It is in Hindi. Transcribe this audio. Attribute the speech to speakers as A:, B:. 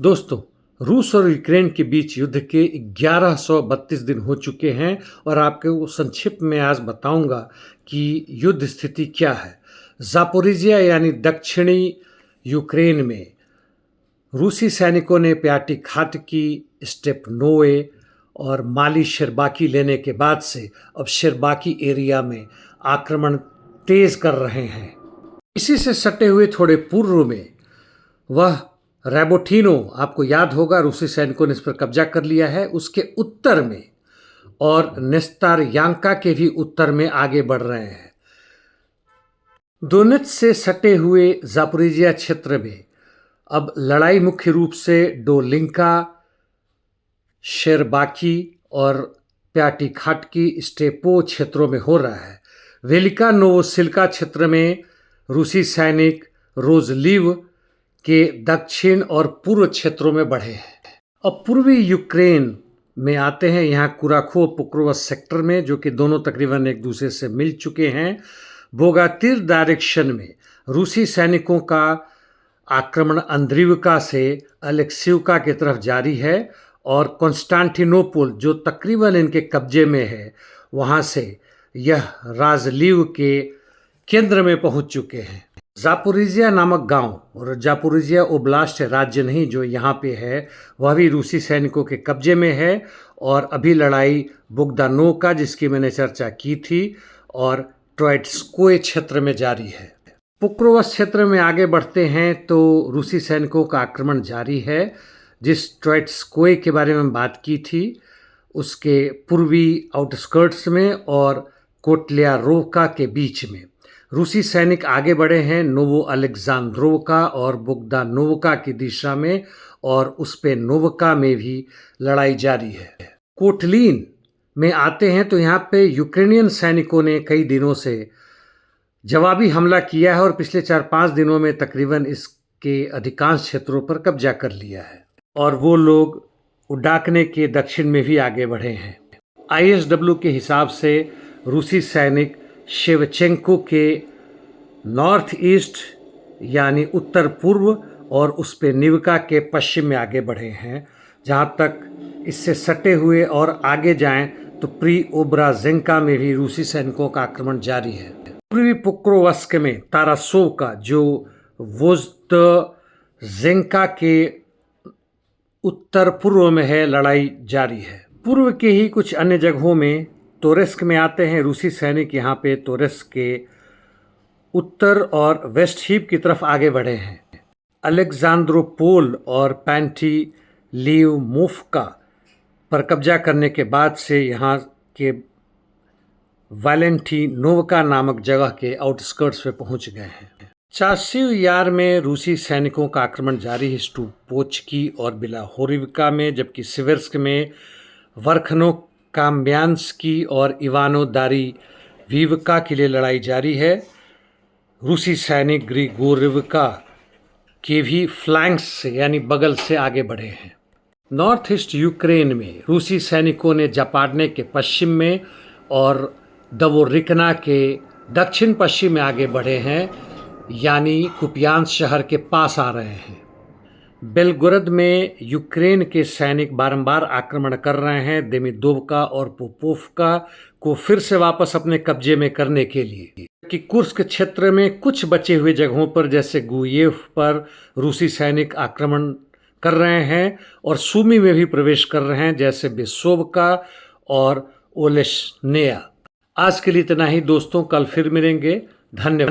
A: दोस्तों, रूस और यूक्रेन के बीच युद्ध के 1132 दिन हो चुके हैं और आपको संक्षिप्त में आज बताऊंगा कि युद्ध स्थिति क्या है। ज़ापोरिजिया यानी दक्षिणी यूक्रेन में रूसी सैनिकों ने प्याटिखाटकी, स्टेपनोए और माली शिरबाकी लेने के बाद से अब शिरबाकी एरिया में आक्रमण तेज कर रहे हैं। इसी से सटे हुए थोड़े पूर्व में वह रैबोटिनो, आपको याद होगा रूसी सैनिकों ने इस पर कब्जा कर लिया है, उसके उत्तर में और नेस्तारयांका के भी उत्तर में आगे बढ़ रहे हैं। दोनेत्स्क से सटे हुए ज़ापोरिजिया क्षेत्र में अब लड़ाई मुख्य रूप से डोलिंका, शेरबाकी और प्याटिखाटकी स्टेपो क्षेत्रों में हो रहा है। वेलिका नोवोसिल्का क्षेत्र में रूसी सैनिक रोजलीव के दक्षिण और पूर्व क्षेत्रों में बढ़े हैं। अब पूर्वी यूक्रेन में आते हैं, यहाँ कुराखो पोक्रोवा सेक्टर में, जो कि दोनों तकरीबन एक दूसरे से मिल चुके हैं। बोगातिर डायरेक्शन में रूसी सैनिकों का आक्रमण अंद्रिवका से अलेक्सिवका की तरफ जारी है और कॉन्स्टेंटिनोपल, जो तकरीबन इनके कब्जे में है, वहाँ से यह राजलीव के केंद्र में पहुँच चुके हैं। ज़ापोरिजिया नामक गांव, और ज़ापोरिजिया ओब्लास्ट राज्य नहीं जो यहाँ पे है, वह भी रूसी सैनिकों के कब्जे में है और अभी लड़ाई बुग्दानोका, जिसकी मैंने चर्चा की थी, और ट्रोइट्स्कोए क्षेत्र में जारी है। पोक्रोवा क्षेत्र में आगे बढ़ते हैं तो रूसी सैनिकों का आक्रमण जारी है। जिस ट्रोइट्स्कोए के बारे में बात की थी, उसके पूर्वी आउटस्कर्ट्स में और कोटल्यारोवका के बीच में रूसी सैनिक आगे बढ़े हैं नोवो अलेक्जेंड्रोवका और बोगदानोवका की दिशा में, और उस पे नोवका में भी लड़ाई जारी है। कोटलीन में आते हैं तो यहाँ पे यूक्रेनियन सैनिकों ने कई दिनों से जवाबी हमला किया है और पिछले 4-5 दिनों में तकरीबन इसके अधिकांश क्षेत्रों पर कब्जा कर लिया है, और वो लोग उडाकने के दक्षिण में भी आगे बढ़े हैं। ISW के हिसाब से रूसी सैनिक शेवचेंको के नॉर्थ ईस्ट यानी उत्तर पूर्व और उस पे निवका के पश्चिम में आगे बढ़े हैं। जहाँ तक इससे सटे हुए और आगे जाएं तो प्रीओब्राजेंका में भी रूसी सैनिकों का आक्रमण जारी है। पूर्वी पोक्रोवस्क में तारासोवका, जो वोज़्दजेंका के उत्तर पूर्व में है, लड़ाई जारी है। पूर्व के ही कुछ अन्य जगहों में तोरेस्क में आते हैं रूसी सैनिक, यहाँ पे तोरेस्क के उत्तर और वेस्ट हीप की तरफ आगे बढ़े हैं। अलेक्जेंड्रोपोल और पैंटिलीमोव्का पर कब्जा करने के बाद से यहाँ के वैलेंटिनोवका नामक जगह के आउटस्कर्ट्स पे पहुँच गए हैं। चासिव यार में रूसी सैनिकों का आक्रमण जारी है स्टूपोचकी और बिलाहोरिवका में, जबकि सिवर्स्क में वर्खनो काम्ब्यान्स्की और इवानो दारिवीवका के लिए लड़ाई जारी है। रूसी सैनिक ग्रिगोरिवका के भी फ्लैंक्स से यानी बगल से आगे बढ़े हैं। नॉर्थ ईस्ट यूक्रेन में रूसी सैनिकों ने जापाडने के पश्चिम में और दवोरिकना के दक्षिण पश्चिम में आगे बढ़े हैं, यानी कुपियांस शहर के पास आ रहे हैं। बेलगोरद में यूक्रेन के सैनिक बारंबार आक्रमण कर रहे हैं देमिदोवका और पोपोवका को फिर से वापस अपने कब्जे में करने के लिए, कि कुर्स्क क्षेत्र में कुछ बचे हुए जगहों पर जैसे गुयेव पर रूसी सैनिक आक्रमण कर रहे हैं और सुमी में भी प्रवेश कर रहे हैं, जैसे बेसोवका और ओलेशनेया। आज के लिए इतना ही दोस्तों, कल फिर मिलेंगे। धन्यवाद।